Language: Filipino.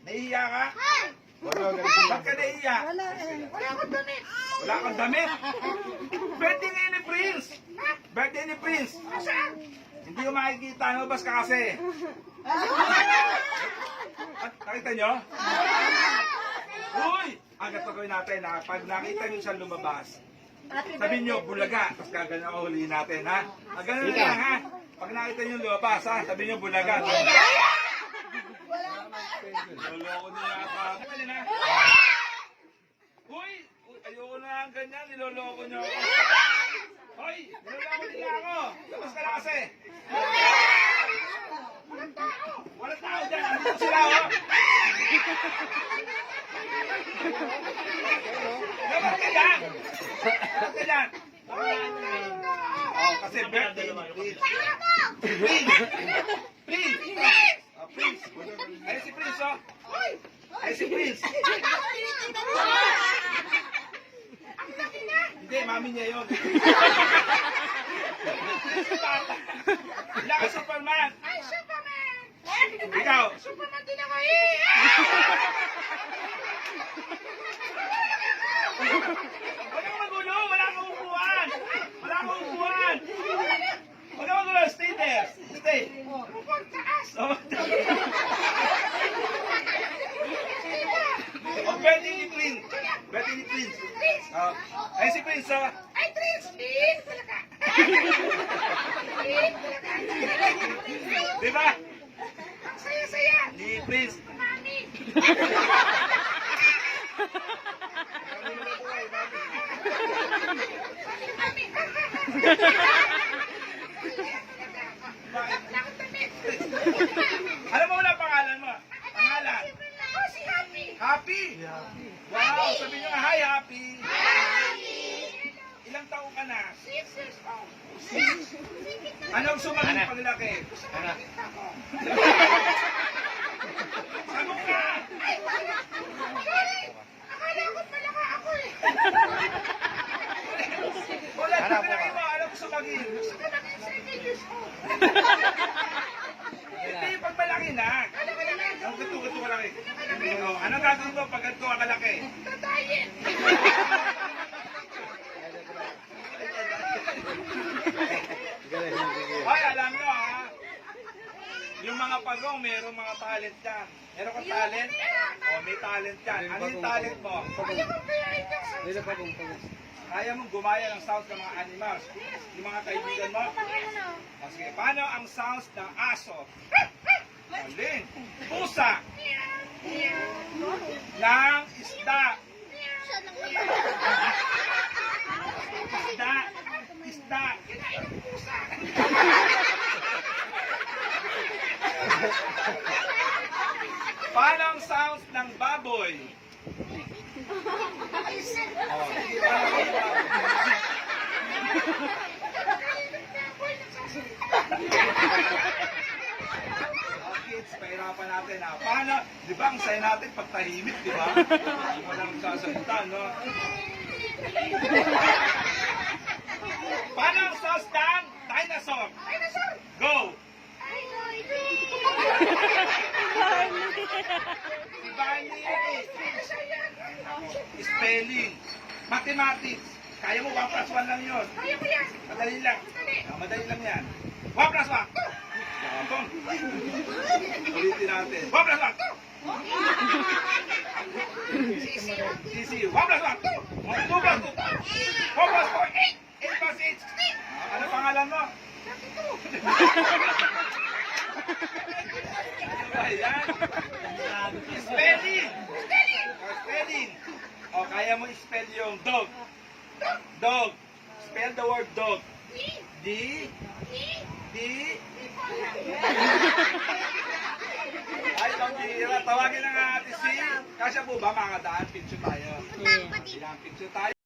Nahihiya ka? Ba't ka nahihiya? Wala akong damit. Wala kang damit. Birthday ngayon ni Prince. Birthday ni Prince. Saan? Hindi ko makikita. Lumabas ka kasi. At nakita nyo? Uy! Agad na gawin natin ha. Pag nakita nyo siya lumabas, sabihin nyo, bulaga. Tapos gagawin ako huliin natin ha. Ganun na lang ha. Pag nakita nyo lumabas ha, sabihin nyo bulaga. Niloloko niya yata. Kali na. Uy! Ayoko na ang ganyan. Niloloko nyo ako. Hoy! Niloloko nila ako. Labas ka na kasi. Walang tao. Walang tao dyan. Andito sila oh. Labas ka dyan. Labas ka dyan. Oh, kasi birthday ni Prince. Prince! Prince! Prince! Ay si Prince oh. Ay si Prince. Hindi, mami niya yun. Wala ka Superman. Ay, Superman! Ikaw. Superman din ako Huwag kang magulo. Wala kang upuan. Wala kang upuan. Huwag kang magulo. Stay there. Stay. Upang taas! Oh, birthday ni Prince. Birthday ni Prince. Oh. Ay si Prince oh. Ay, Tris! Please! Wala ka! Please! Wala ka! Di ba? Ang saya-saya! Ni Prince. Mami! Mami! Wala akong damit! Alam mo wala pangalan mo? Pangalan. Oh, si Happy! Happy. Wow, sabi nyo nga, hi Happy. Ilang taong ka na? 6 years old! Anong sumagin paglaki? Sabong ka! Ay, wala! Sorry! Akala ko pala ka ako eh! Wala, paglaki mo, anong sumagin? Gusto ko lang yung 7 years old! Hindi, pag malaki na. Ano ka lang Ang gato-gato ka laki. Anong gagawin mo pag gato ka laki? Tatayin! Hoy, alam nyo ha, yung mga pagong, merong mga talent dyan. Meron kang talent? O, may talent dyan. Ano yung talent mo? Ayaw ko kayain ka sa... Kaya mong gumaya ng sounds ng mga animals. Yung mga kaibigan mo. O, sige, paano ang sounds ng aso? Alin? Pusa. Ng isda. Isda. Isda. Kinain ng pusa! Paano ang sounds ng baboy? O, sige, paano ang baboy? Kids, pahirapan natin ha. Paano, di ba ang saya natin pag tahimik, di ba? Hindi mo lang sasalita, no? Paano ang sauce ng dinosaur? Dinosaur! Go! Ay, no, hindi! Si Barney yan eh. Dinosaur yan! Spelling. Mathematics. Kaya mo 1 plus 1 lang yun. Kaya ko yan! Madali lang. Madali lang yan. 1 plus 1. Yakong. Ulitin natin. 1 plus 1. Sisi. 1 plus 1. 2 plus 2. 4 plus 4. 8. 8 plus 8. 16. Ano pangalan mo? Ano ba yan? Spelling. Spelling. O, kaya mo i-spell yung dog. Dog. Spell the word dog. D. D. Ay, pambira. Tawagin na nga ate si. Kasya po ba mga daan? Picture tayo. Ilang picture tayo?